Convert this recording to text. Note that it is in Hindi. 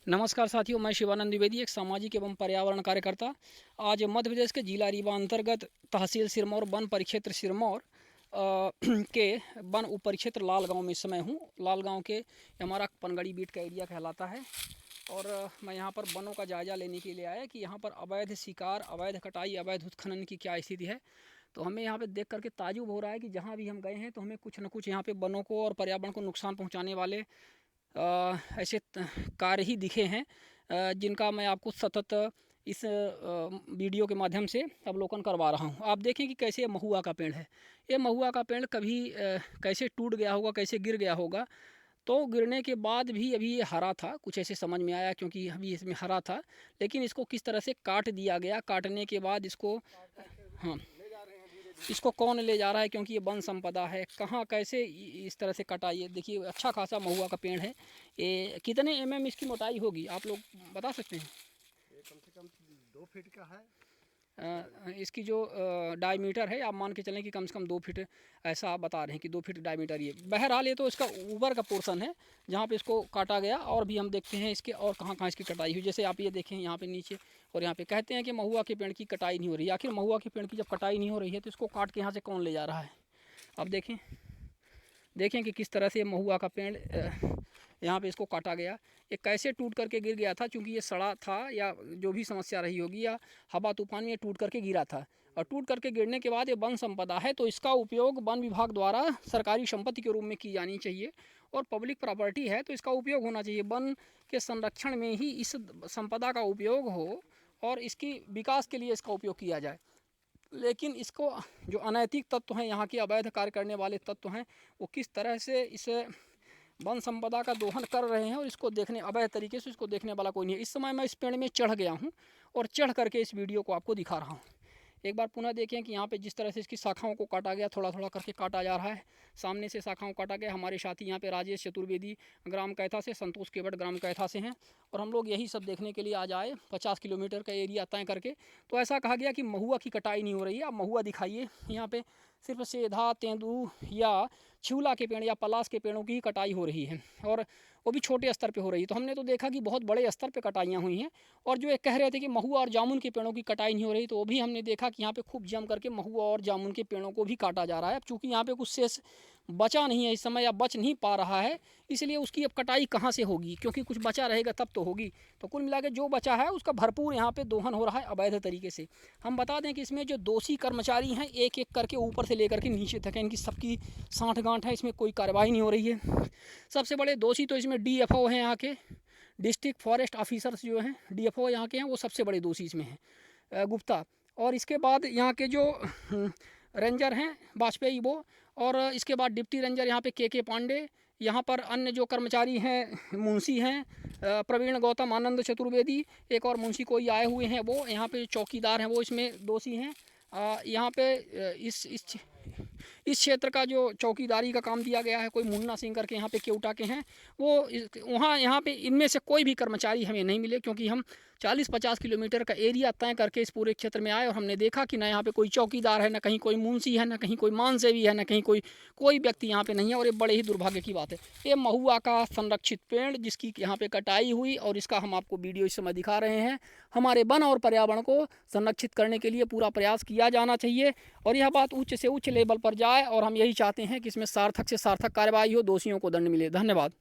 नमस्कार साथियों, मैं शिवानंद द्विवेदी, एक सामाजिक एवं पर्यावरण कार्यकर्ता। आज मध्य प्रदेश के जिला रीवा अंतर्गत तहसील सिरमौर वन परिक्षेत्र सिरमौर के वन उप परिक्षेत्र लाल गांव में इस समय हूँ। लाल गांव के हमारा पनगड़ी बीट का एरिया कहलाता है और मैं यहाँ पर वनों का जायज़ा लेने के लिए आया कि यहाँ पर अवैध शिकार, अवैध कटाई, अवैध उत्खनन की क्या स्थिति है। तो हमें यहाँ पे देख करके ताज्जुब हो रहा है कि जहाँ भी हम गए हैं तो हमें कुछ न कुछ यहाँ पे वनों को और पर्यावरण को नुकसान पहुँचाने वाले ऐसे कार्य ही दिखे हैं, जिनका मैं आपको सतत इस वीडियो के माध्यम से अवलोकन करवा रहा हूँ। आप देखें कि कैसे महुआ का पेड़ है। ये महुआ का पेड़ कभी कैसे टूट गया होगा, कैसे गिर गया होगा। तो गिरने के बाद भी अभी ये हरा था, कुछ ऐसे समझ में आया क्योंकि अभी इसमें हरा था, लेकिन इसको किस तरह से काट दिया गया। काटने के बाद इसको इसको कौन ले जा रहा है, क्योंकि ये वन संपदा है। कहाँ कैसे इस तरह से कटा। ये देखिए, अच्छा खासा महुआ का पेड़ है। ये कितने mm इसकी मोटाई होगी, आप लोग बता सकते हैं? ये कम से कम 2 फीट का है। इसकी जो डायमीटर है, आप मान के चलें कि कम से कम 2 फीट, ऐसा आप बता रहे हैं कि 2 फीट डायमीटर। ये बहरहाल ये तो इसका ऊपर का पोर्शन है जहाँ पे इसको काटा गया। और भी हम देखते हैं इसके और कहाँ कहाँ इसकी कटाई हुई। जैसे आप ये देखें यहाँ पे नीचे, और यहाँ पे कहते हैं कि महुआ के पेड़ की कटाई नहीं हो रही। आखिर महुआ के पेड़ की जब कटाई नहीं हो रही है तो इसको काट के यहाँ से कौन ले जा रहा है। आप देखें कि किस तरह से महुआ का पेड़ यहाँ पे इसको काटा गया। ये कैसे टूट करके गिर गया था, क्योंकि ये सड़ा था या जो भी समस्या रही होगी, या हवा तूफान में टूट करके गिरा था। और टूट करके गिरने के बाद ये वन संपदा है, तो इसका उपयोग वन विभाग द्वारा सरकारी संपत्ति के रूप में की जानी चाहिए। और पब्लिक प्रॉपर्टी है तो इसका उपयोग होना चाहिए। वन के संरक्षण में ही इस संपदा का उपयोग हो और इसकी विकास के लिए इसका उपयोग किया जाए। लेकिन इसको जो अनैतिक तत्व हैं, यहाँ के अवैध कार्य करने वाले तत्व हैं, वो किस तरह से इस वन संपदा का दोहन कर रहे हैं और इसको देखने, अवैध तरीके से इसको देखने वाला कोई नहीं है। इस समय मैं इस पेड़ में चढ़ गया हूँ और चढ़ करके इस वीडियो को आपको दिखा रहा हूँ। एक बार पुनः देखें कि यहाँ पे जिस तरह से इसकी शाखाओं को काटा गया, थोड़ा थोड़ा करके काटा जा रहा है। सामने से शाखाओं काटा गया। हमारे साथी यहाँ पे राजेश चतुर्वेदी ग्राम कैथा से, संतोष केवट ग्राम कैथा से हैं, और हम लोग यही सब देखने के लिए आज आए। 50 किलोमीटर का एरिया तय करके। तो ऐसा कहा गया कि महुआ की कटाई नहीं हो रही है। आप महुआ दिखाइए, यहाँ पे सिर्फ सेधा, तेंदू या छिउला के पेड़ या पलास के पेड़ों की ही कटाई हो रही है, और वो भी छोटे स्तर पे हो रही है। तो हमने तो देखा कि बहुत बड़े स्तर पे कटाइयाँ हुई हैं। और जो ये कह रहे थे कि महुआ और जामुन के पेड़ों की कटाई नहीं हो रही, तो वो भी हमने देखा कि यहाँ पे खूब जम करके महुआ और जामुन के पेड़ों को भी काटा जा रहा है। अब चूँकि यहाँ पे कुछ शेष बचा नहीं है इस समय, या बच नहीं पा रहा है, इसलिए उसकी अब कटाई कहाँ से होगी, क्योंकि कुछ बचा रहेगा तब तो होगी। तो कुल मिला के जो बचा है उसका भरपूर यहाँ पे दोहन हो रहा है अवैध तरीके से। हम बता दें कि इसमें जो दोषी कर्मचारी हैं, एक एक करके ऊपर से लेकर के नीचे तक है, इनकी सबकी साठगांठ है। इसमें कोई कार्रवाई नहीं हो रही है। सबसे बड़े दोषी तो इसमें DFO हैं, यहाँ के डिस्ट्रिक्ट फॉरेस्ट ऑफिसर्स जो हैं, DFO यहाँ के हैं, वो सबसे बड़े दोषी इसमें हैं, गुप्ता। और इसके बाद यहाँ के जो रेंजर हैं वाजपेयी, वो, और इसके बाद डिप्टी रेंजर यहाँ पे के पांडे। यहाँ पर अन्य जो कर्मचारी हैं, मुंशी हैं प्रवीण गौतम, आनंद चतुर्वेदी, एक और मुंशी कोई आए हुए हैं, वो यहाँ पे चौकीदार हैं, वो इसमें दोषी हैं। यहाँ पे इस क्षेत्र का जो चौकीदारी का काम दिया गया है, कोई मुन्ना सिंह करके यहाँ पे केवटा के हैं, वो वहाँ यहाँ पे इनमें से कोई भी कर्मचारी हमें नहीं मिले, क्योंकि हम 40-50 किलोमीटर का एरिया तय करके इस पूरे क्षेत्र में आए और हमने देखा कि ना यहाँ पे कोई चौकीदार है, ना कहीं कोई मुंशी है, ना कहीं कोई मानसेवी है, ना कहीं कोई व्यक्ति यहाँ पे नहीं है। और ये बड़े ही दुर्भाग्य की बात है। ये महुआ का संरक्षित पेड़ जिसकी यहाँ पे कटाई हुई, और इसका हम आपको वीडियो इस समय दिखा रहे हैं। हमारे वन और पर्यावरण को संरक्षित करने के लिए पूरा प्रयास किया जाना चाहिए, और यह बात उच्च से उच्च लेवल पर जाए। और हम यही चाहते हैं कि इसमें सार्थक से सार्थक कार्रवाई हो, दोषियों को दंड मिले। धन्यवाद।